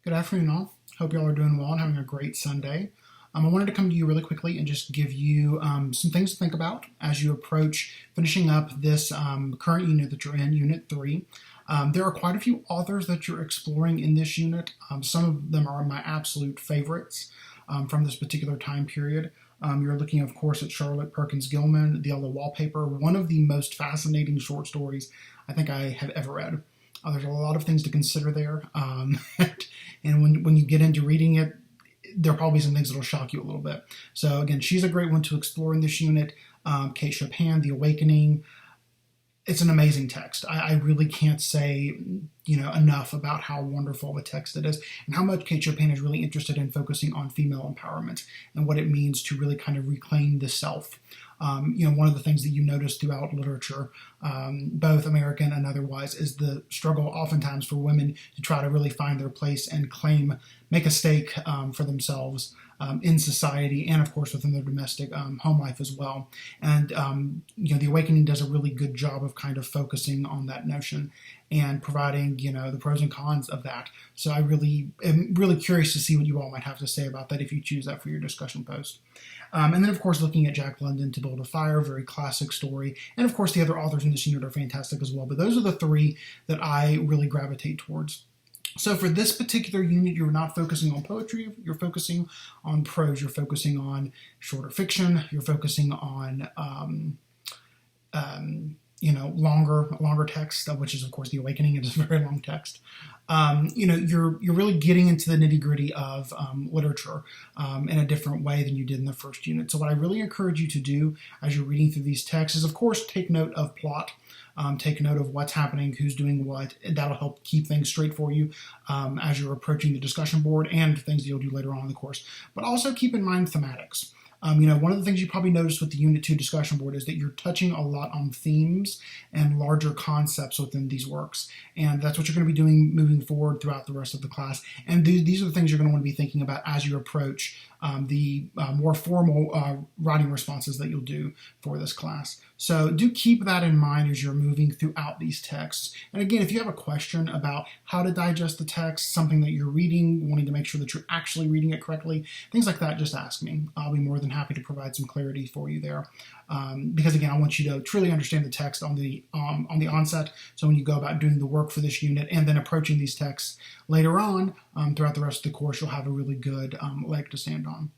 Good afternoon, all. Hope y'all are doing well and having a great Sunday. I wanted to come to you really quickly and just give you some things to think about as you approach finishing up this current unit that you're in, Unit 3. There are quite a few authors that you're exploring in this unit. Some of them are my absolute favorites from this particular time period. You're looking, of course, at Charlotte Perkins Gilman, The Yellow Wallpaper, one of the most fascinating short stories I think I have ever read. There's a lot of things to consider there, and when you get into reading it, there are probably some things that will shock you a little bit. So again, she's a great one to explore in this unit. Kate Chopin, The Awakening. It's an amazing text. I really can't say enough about how wonderful a text it is and how much Kate Chopin is really interested in focusing on female empowerment and what it means to really kind of reclaim the self. One of the things that you notice throughout literature, both American and otherwise, is the struggle oftentimes for women to try to really find their place and make a stake for themselves in society and, of course, within their domestic home life as well. And, The Awakening does a really good job of kind of focusing on that notion and providing, the pros and cons of that. So I really am really curious to see what you all might have to say about that if you choose that for your discussion post. And then, of course, looking at Jack London, To Build a Fire, very classic story. And, of course, the other authors in this unit are fantastic as well. But those are the three that I really gravitate towards. So for this particular unit, you're not focusing on poetry, you're focusing on prose, you're focusing on shorter fiction, you're focusing on longer text, which is, of course, The Awakening. It is a very long text. You're really getting into the nitty-gritty of literature in a different way than you did in the first unit. So what I really encourage you to do as you're reading through these texts is, of course, take note of plot. Take note of what's happening, who's doing what. That'll help keep things straight for you as you're approaching the discussion board and things that you'll do later on in the course. But also keep in mind thematics. One of the things you probably noticed with the Unit 2 discussion board is that you're touching a lot on themes and larger concepts within these works. And that's what you're going to be doing moving forward throughout the rest of the class. And these are the things you're going to want to be thinking about as you approach the more formal writing responses that you'll do for this class. So do keep that in mind as you're moving throughout these texts. And again, if you have a question about how to digest the text, something that you're reading, wanting to make sure that you're actually reading it correctly, things like that, just ask me. I'll be more than happy to provide some clarity for you there. Because again, I want you to truly understand the text on the onset. So when you go about doing the work for this unit and then approaching these texts later on throughout the rest of the course, you'll have a really good leg to stand on.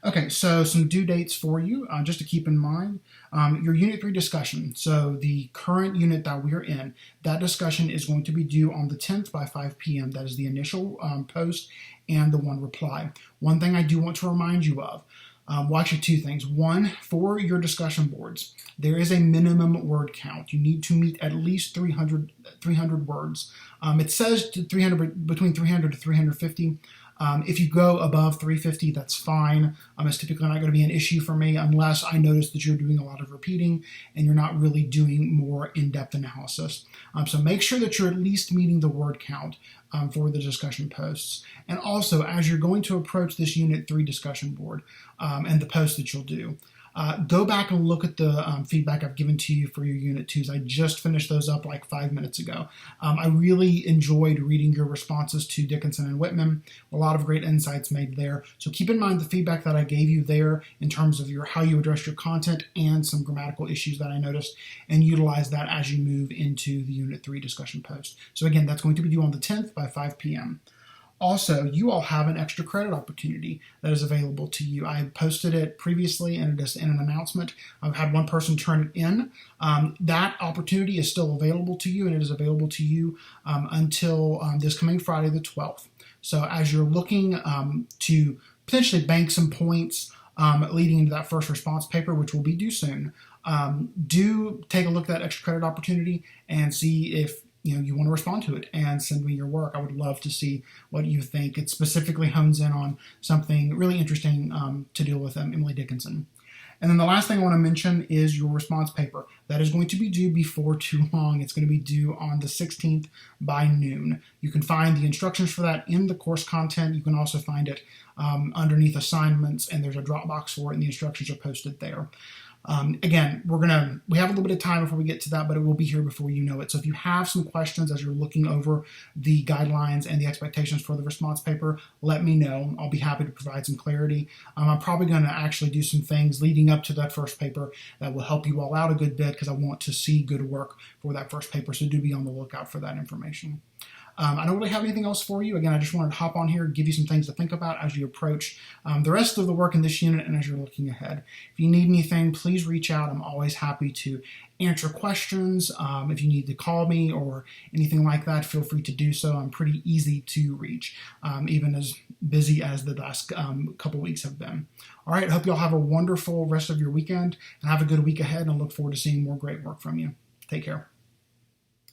Okay, so some due dates for you, just to keep in mind. Your Unit 3 discussion, so the current unit that we're in, that discussion is going to be due on the 10th by 5 p.m. That is the initial post and the one reply. One thing I do want to remind you of, actually two things. One, for your discussion boards, there is a minimum word count. You need to meet at least 300 words. It says between 300 to 350. If you go above 350, that's fine. It's typically not going to be an issue for me unless I notice that you're doing a lot of repeating and you're not really doing more in-depth analysis. So make sure that you're at least meeting the word count for the discussion posts. And also, as you're going to approach this Unit 3 discussion board and the posts that you'll do, go back and look at the feedback I've given to you for your Unit 2s. I just finished those up like 5 minutes ago. I really enjoyed reading your responses to Dickinson and Whitman. A lot of great insights made there. So keep in mind the feedback that I gave you there in terms of how you address your content and some grammatical issues that I noticed, and utilize that as you move into the Unit 3 discussion post. So again, that's going to be due on the 10th by 5 p.m. Also, you all have an extra credit opportunity that is available to you. I posted it previously in an announcement. I've had one person turn it in. That opportunity is still available to you, and it is available to you until this coming Friday the 12th. So as you're looking to potentially bank some points leading into that first response paper, which will be due soon, do take a look at that extra credit opportunity and see if you want to respond to it and send me your work. I would love to see what you think. It specifically hones in on something really interesting to deal with Emily Dickinson. And then the last thing I want to mention is your response paper. That is going to be due before too long. It's going to be due on the 16th by noon. You can find the instructions for that in the course content. You can also find it underneath assignments, and there's a Dropbox for it, and the instructions are posted there. Again, we have a little bit of time before we get to that, but it will be here before you know it. So if you have some questions as you're looking over the guidelines and the expectations for the response paper, let me know. I'll be happy to provide some clarity. I'm probably going to actually do some things leading up to that first paper that will help you all out a good bit, because I want to see good work for that first paper. So do be on the lookout for that information. I don't really have anything else for you. Again, I just wanted to hop on here, give you some things to think about as you approach the rest of the work in this unit and as you're looking ahead. If you need anything, please reach out. I'm always happy to answer questions. If you need to call me or anything like that, feel free to do so. I'm pretty easy to reach, even as busy as the last couple weeks have been. All right, I hope you all have a wonderful rest of your weekend and have a good week ahead, and I look forward to seeing more great work from you. Take care.